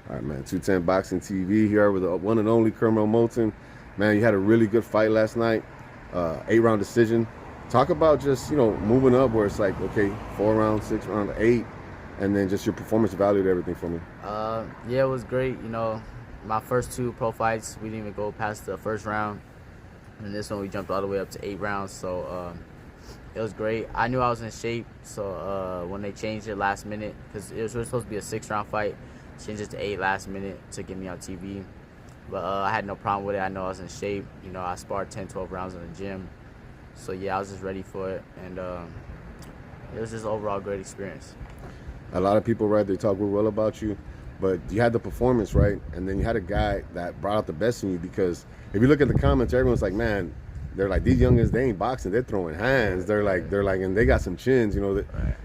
All right, man. 210 Boxing TV here with the one and only Curmel Moton. Man, you had a really good fight last night. 8-round decision. Talk about just, moving up where it's like, okay, 4 rounds, 6 rounds, 8, and then just your performance valued everything for me. Yeah, it was great. My first two pro fights, we didn't even go past the first round. And this one, we jumped all the way up to 8 rounds. So it was great. I knew I was in shape. So when they changed it last minute, because it was supposed to be a 6-round fight, changed it to 8 last minute to get me on TV. But I had no problem with it. I know I was in shape. I sparred 10, 12 rounds in the gym. So yeah, I was just ready for it. And it was just overall great experience. A lot of people, right, they talk real well about you, but you had the performance, right? And then you had a guy that brought out the best in you, because if you look at the comments, everyone's like, man, they're like, these youngins, they ain't boxing, they're throwing hands. They're like, and they got some chins, Right.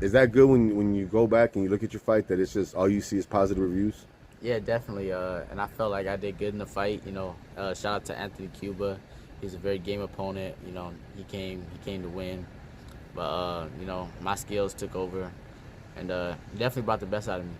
Is that good when you go back and you look at your fight, that it's just all you see is positive reviews? Yeah, definitely. And I felt like I did good in the fight. Shout out to Anthony Cuba. He's a very game opponent. He came to win. But my skills took over, and definitely brought the best out of me.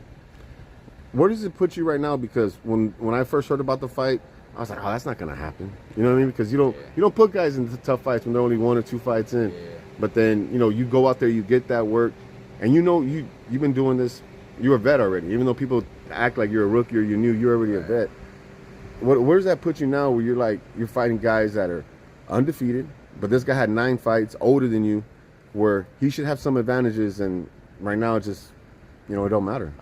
Where does it put you right now? Because when I first heard about the fight, I was like, oh, that's not gonna happen. You know what I mean? Because you don't put guys into tough fights when they're only 1 or 2 fights in. Yeah. But then you go out there, you get that work, and you've been doing this. You're a vet already. Even though people act like you're a rookie or you're new, you're already a vet. Where does that put you now, where you're fighting guys that are undefeated, but this guy had 9 fights, older than you, where he should have some advantages, and right now it just it don't matter.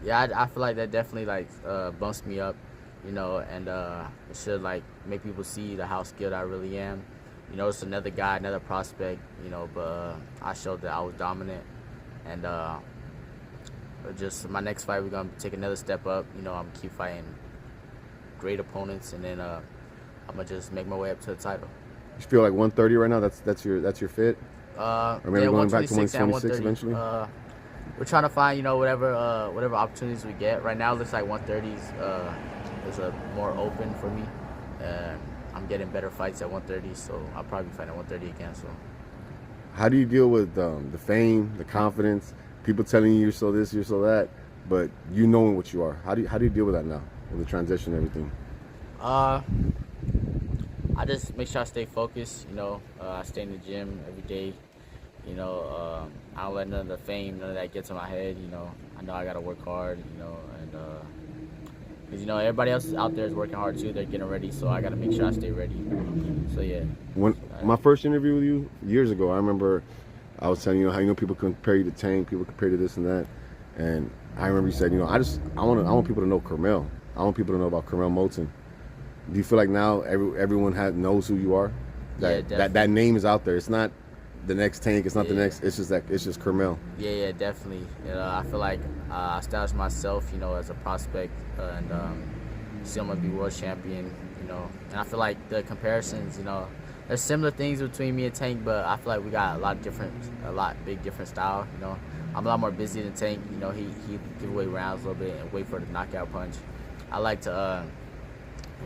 Yeah, I feel like that definitely bumps me up, and it should make people see how skilled I really am. It's another guy, another prospect, but I showed that I was dominant, and just my next fight, we're gonna take another step up. I'm gonna keep fighting great opponents, and then I'm gonna just make my way up to the title. You feel like 130 right now? That's your fit? Or maybe going back to 126 and 126 eventually? We're trying to find, whatever opportunities we get. Right now, it looks like 130s is more open for me. I'm getting better fights at 130, so I'll probably be fighting 130 again. So, how do you deal with the fame, the confidence, people telling you you're so this, you're so that, but you knowing what you are? How do you deal with that now, with the transition and everything? I just make sure I stay focused. I stay in the gym every day. I don't let none of the fame, none of that get to my head. I know I gotta work hard. And because everybody else out there is working hard too. They're getting ready, so I gotta make sure I stay ready. So yeah. When my first interview with you years ago, I remember I was telling you how people compare you to Tank, people compare you to this and that, and I remember you said, I want people to know Curmel. I want people to know about Curmel Moton. Do you feel like now everyone knows who you are? That name is out there. It's not the next Tank. It's not the next. It's just Curmel. Yeah, definitely. I feel like I established myself, as a prospect, and still gonna be world champion. And I feel like the comparisons, there's similar things between me and Tank, but I feel like we got a big different style. I'm a lot more busy than Tank. He give away rounds a little bit and wait for the knockout punch. I like to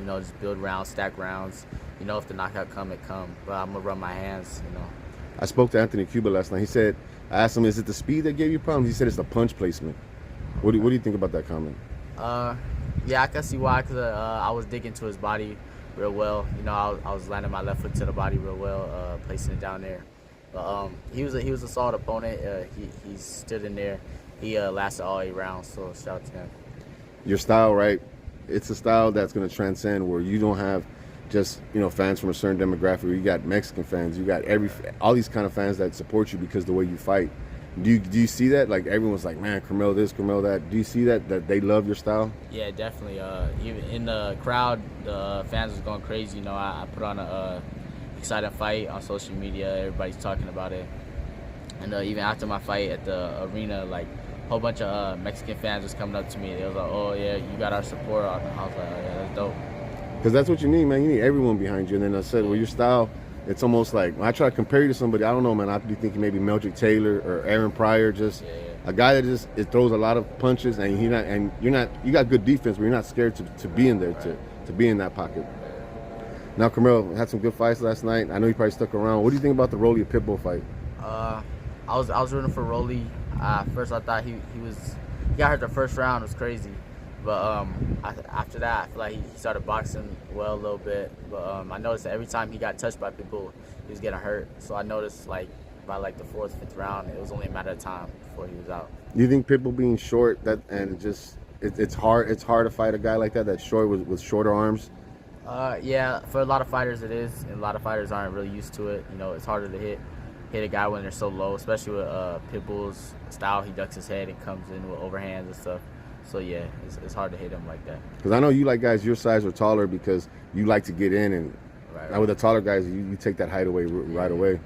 just build rounds, stack rounds. If the knockout come, it come. But I'm gonna run my hands. I spoke to Anthony Cuba last night. He said, I asked him, is it the speed that gave you problems? He said it's the punch placement. What do you think about that comment? Yeah, I can see why, because I was digging to his body real well. I was landing my left foot to the body real well, placing it down there. But he was a solid opponent. He stood in there. He lasted all 8 rounds. So shout out to him. Your style, right? It's a style that's going to transcend, where you don't have just fans from a certain demographic. You got Mexican fans. You got all these kind of fans that support you because of the way you fight. Do you see that? Like, everyone's like, man, Curmel this, Curmel that. Do you see that they love your style? Yeah, definitely. Even in the crowd, the fans was going crazy. I put on a exciting fight on social media. Everybody's talking about it. And even after my fight at the arena, a whole bunch of Mexican fans was coming up to me. They was like, oh yeah, you got our support. I was like, oh yeah, that's dope. Because that's what you need, man. You need everyone behind you. And then I said, well, your style, it's almost like, when I try to compare you to somebody, I don't know, man, I'd be thinking maybe Meldrick Taylor or Aaron Pryor, a guy that it throws a lot of punches, and you got good defense, but you're not scared to be in there, to be in that pocket. Now, Curmel had some good fights last night. I know you probably stuck around. What do you think about the Rolly Pitbull fight? I was rooting for Rolly. First I thought he was he got hurt the first round. It was crazy. But after that, I feel like he started boxing well a little bit. But I noticed that every time he got touched by Pitbull, he was getting hurt. So I noticed like by like the fourth, fifth round, it was only a matter of time before he was out. Do you think Pitbull being short it's hard to fight a guy like that that's short with shorter arms? Yeah, for a lot of fighters it is, and a lot of fighters aren't really used to it. You know, it's harder to hit a guy when they're so low, especially with Pitbull's style. He ducks his head and comes in with overhands and stuff. So yeah, it's hard to hit him like that. Because I know you like guys your size or taller because you like to get in, and Right. with the taller guys, you take that height away right away.